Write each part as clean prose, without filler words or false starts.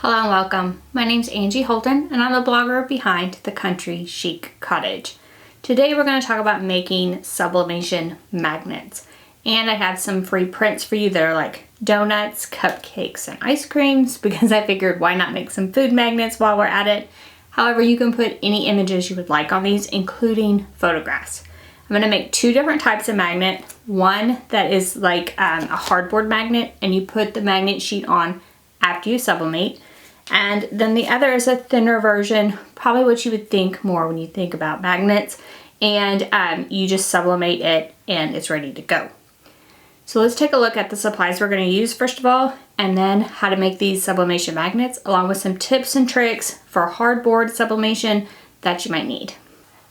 Hello and welcome. My name's Angie Holton and I'm the blogger behind The Country Chic Cottage. Today we're going to talk about making sublimation magnets. And I have some free prints for you that are like donuts, cupcakes, and ice creams because I figured why not make some food magnets while we're at it. However, you can put any images you would like on these, including photographs. I'm going to make two different types of magnet. One that is like a hardboard magnet and you put the magnet sheet on after you sublimate. And then the other is a thinner version, probably what you would think more when you think about magnets. And you just sublimate it and it's ready to go. So let's take a look at the supplies we're going to use first of all, and then how to make these sublimation magnets, along with some tips and tricks for hardboard sublimation that you might need.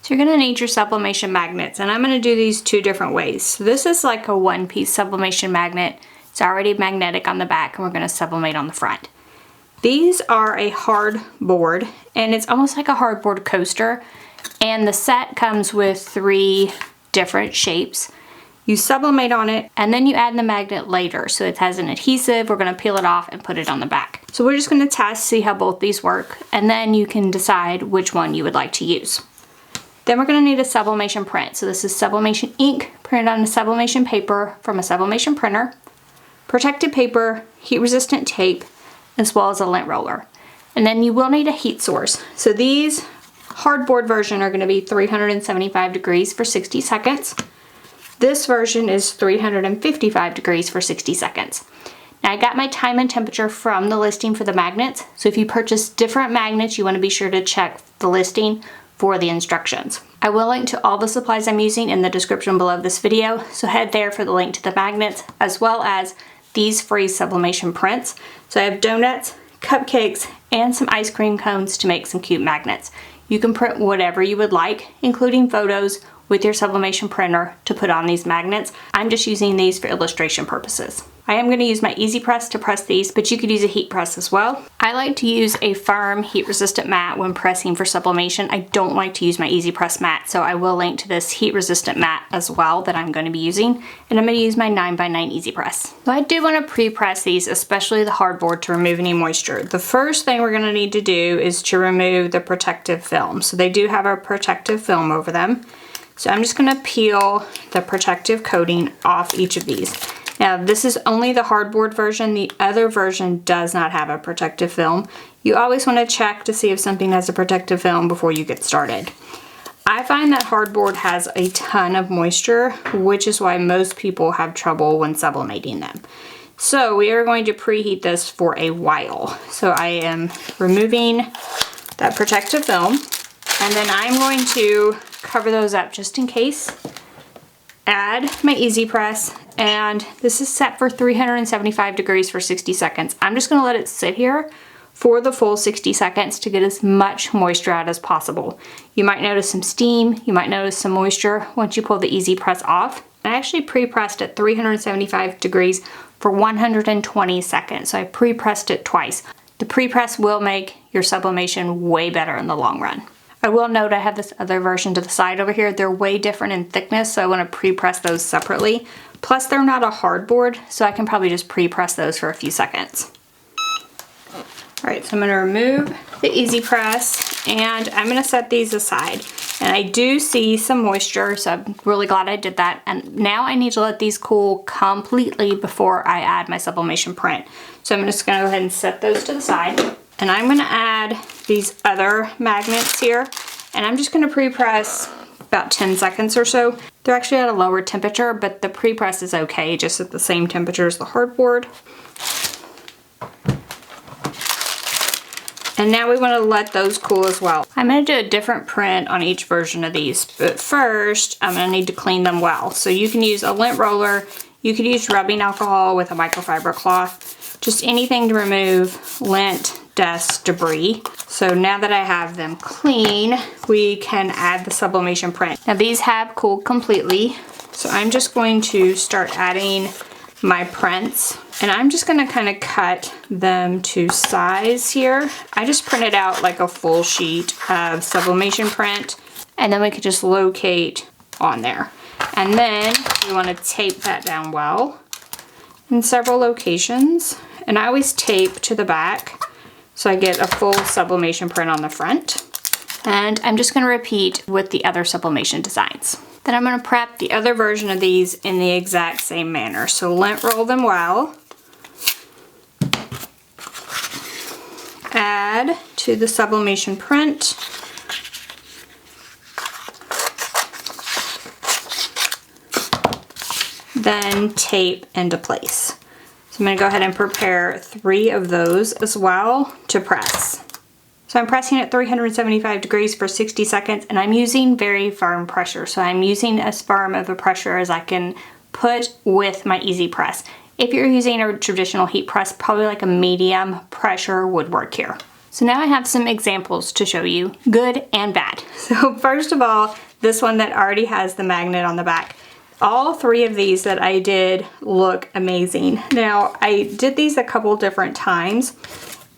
So you're going to need your sublimation magnets, and I'm going to do these two different ways. So this is like a one-piece sublimation magnet. It's already magnetic on the back and we're going to sublimate on the front. These are a hardboard, and it's almost like a hardboard coaster, and the set comes with three different shapes. You sublimate on it and then you add the magnet later, so it has an adhesive. We're going to peel it off and put it on the back. So we're just going to test, see how both these work, and then you can decide which one you would like to use. Then we're going to need a sublimation print. So this is sublimation ink printed on a sublimation paper from a sublimation printer, protective paper, heat resistant tape, as well as a lint roller. And then you will need a heat source. So these hardboard version are going to be 375 degrees for 60 seconds. This version is 355 degrees for 60 seconds. Now I got my time and temperature from the listing for the magnets. So if you purchase different magnets, you want to be sure to check the listing for the instructions. I will link to all the supplies I'm using in the description below this video. So head there for the link to the magnets, as well as these free sublimation prints. So I have donuts, cupcakes, and some ice cream cones to make some cute magnets. You can print whatever you would like, including photos, with your sublimation printer to put on these magnets. I'm just using these for illustration purposes. I am going to use my Easy Press to press these, but you could use a heat press as well. I like to use a firm heat resistant mat when pressing for sublimation. I don't like to use my Easy Press mat, so I will link to this heat resistant mat as well that I'm going to be using. And I'm going to use my 9x9 Easy Press. So I do want to pre-press these, especially the hardboard, to remove any moisture. The first thing we're going to need to do is to remove the protective film. So they do have a protective film over them. So I'm just going to peel the protective coating off each of these. Now this is only the hardboard version. The other version does not have a protective film. You always want to check to see if something has a protective film before you get started. I find that hardboard has a ton of moisture, which is why most people have trouble when sublimating them. So we are going to preheat this for a while. So I am removing that protective film, and then I'm going to cover those up just in case. Add my Easy Press, and this is set for 375 degrees for 60 seconds. I'm just going to let it sit here for the full 60 seconds to get as much moisture out as possible. You might notice some steam, you might notice some moisture once you pull the Easy Press off. I actually pre-pressed at 375 degrees for 120 seconds, so I pre-pressed it twice. The pre-press will make your sublimation way better in the long run. I will note I have this other version to the side over here. They're way different in thickness, so I want to pre-press those separately. Plus they're not a hardboard, so I can probably just pre-press those for a few seconds. Alright, so I'm going to remove the Easy Press, and I'm going to set these aside. And I do see some moisture, so I'm really glad I did that. And now I need to let these cool completely before I add my sublimation print. So I'm just going to go ahead and set those to the side. And I'm going to add these other magnets here, and I'm just going to pre-press about 10 seconds or so. They're actually at a lower temperature, but the pre-press is okay, just at the same temperature as the hardboard. And now we want to let those cool as well. I'm going to do a different print on each version of these, but first I'm going to need to clean them well. So you can use a lint roller, you could use rubbing alcohol with a microfiber cloth, just anything to remove lint, dust, debris. So now that I have them clean, we can add the sublimation print. Now these have cooled completely, so I'm just going to start adding my prints, and I'm just going to kind of cut them to size here. I just printed out like a full sheet of sublimation print, and then we could just locate on there. And then we want to tape that down well in several locations, and I always tape to the back so I get a full sublimation print on the front. And I'm just going to repeat with the other sublimation designs. Then I'm going to prep the other version of these in the exact same manner. So lint roll them well. Add to the sublimation print. Then tape into place. So I'm going to go ahead and prepare 3 of those as well to press. So I'm pressing at 375 degrees for 60 seconds, and I'm using very firm pressure. So I'm using as firm of a pressure as I can put with my easy press. If you're using a traditional heat press, probably like a medium pressure would work here. So now I have some examples to show you, good and bad. So first of all, this one that already has the magnet on the back. All 3 of these that I did look amazing. Now, I did these a couple different times,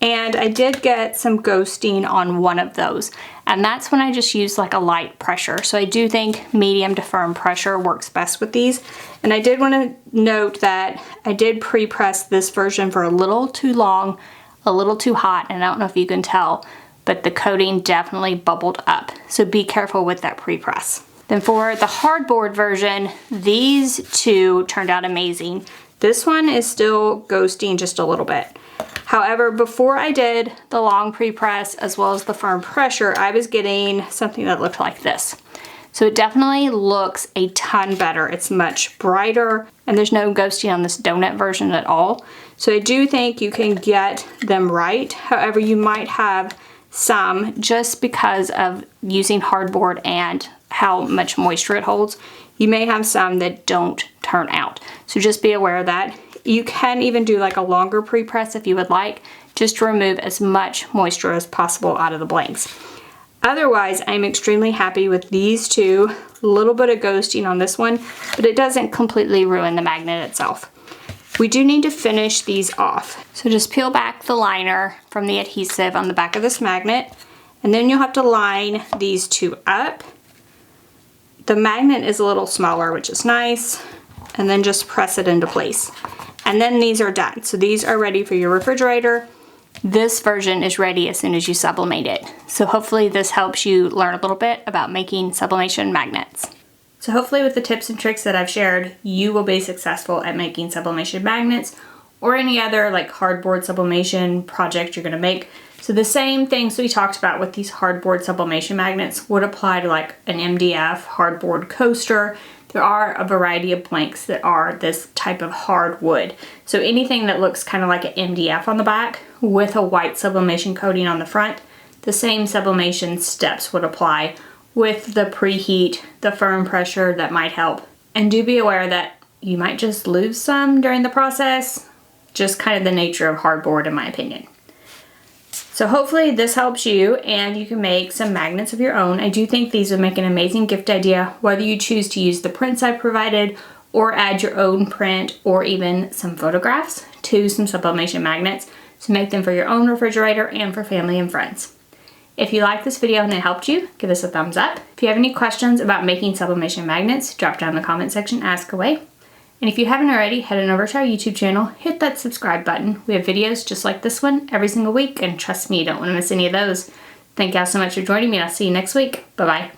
and I did get some ghosting on one of those. And that's when I just used like a light pressure. So I do think medium to firm pressure works best with these. And I did want to note that I did pre-press this version for a little too long, a little too hot, and I don't know if you can tell, but the coating definitely bubbled up. So be careful with that pre-press. Then for the hardboard version, these 2 turned out amazing. This one is still ghosting just a little bit. However, before I did the long pre-press as well as the firm pressure, I was getting something that looked like this. So it definitely looks a ton better. It's much brighter, and there's no ghosting on this donut version at all. So I do think you can get them right. However, you might have some just because of using hardboard and how much moisture it holds. You may have some that don't turn out. So just be aware of that. You can even do like a longer pre-press if you would like, just to remove as much moisture as possible out of the blanks. Otherwise, I'm extremely happy with these 2. A little bit of ghosting on this one, but it doesn't completely ruin the magnet itself. We do need to finish these off. So just peel back the liner from the adhesive on the back of this magnet, and then you'll have to line these 2 up. The magnet is a little smaller, which is nice, and then just press it into place. And then these are done. So these are ready for your refrigerator. This version is ready as soon as you sublimate it. So hopefully this helps you learn a little bit about making sublimation magnets. So hopefully with the tips and tricks that I've shared, you will be successful at making sublimation magnets or any other like hardboard sublimation project you're gonna make. So the same things we talked about with these hardboard sublimation magnets would apply to like an MDF hardboard coaster. There are a variety of blanks that are this type of hard wood. So anything that looks kind of like an MDF on the back with a white sublimation coating on the front, the same sublimation steps would apply with the preheat, the firm pressure that might help. And do be aware that you might just lose some during the process, just kind of the nature of hardboard in my opinion. So hopefully this helps you and you can make some magnets of your own. I do think these would make an amazing gift idea, whether you choose to use the prints I provided or add your own print or even some photographs to some sublimation magnets to make them for your own refrigerator and for family and friends. If you liked this video and it helped you, give us a thumbs up. If you have any questions about making sublimation magnets, drop down in the comment section, ask away. And if you haven't already, head on over to our YouTube channel, hit that subscribe button. We have videos just like this one every single week, and trust me, you don't want to miss any of those. Thank y'all so much for joining me, and I'll see you next week. Bye-bye.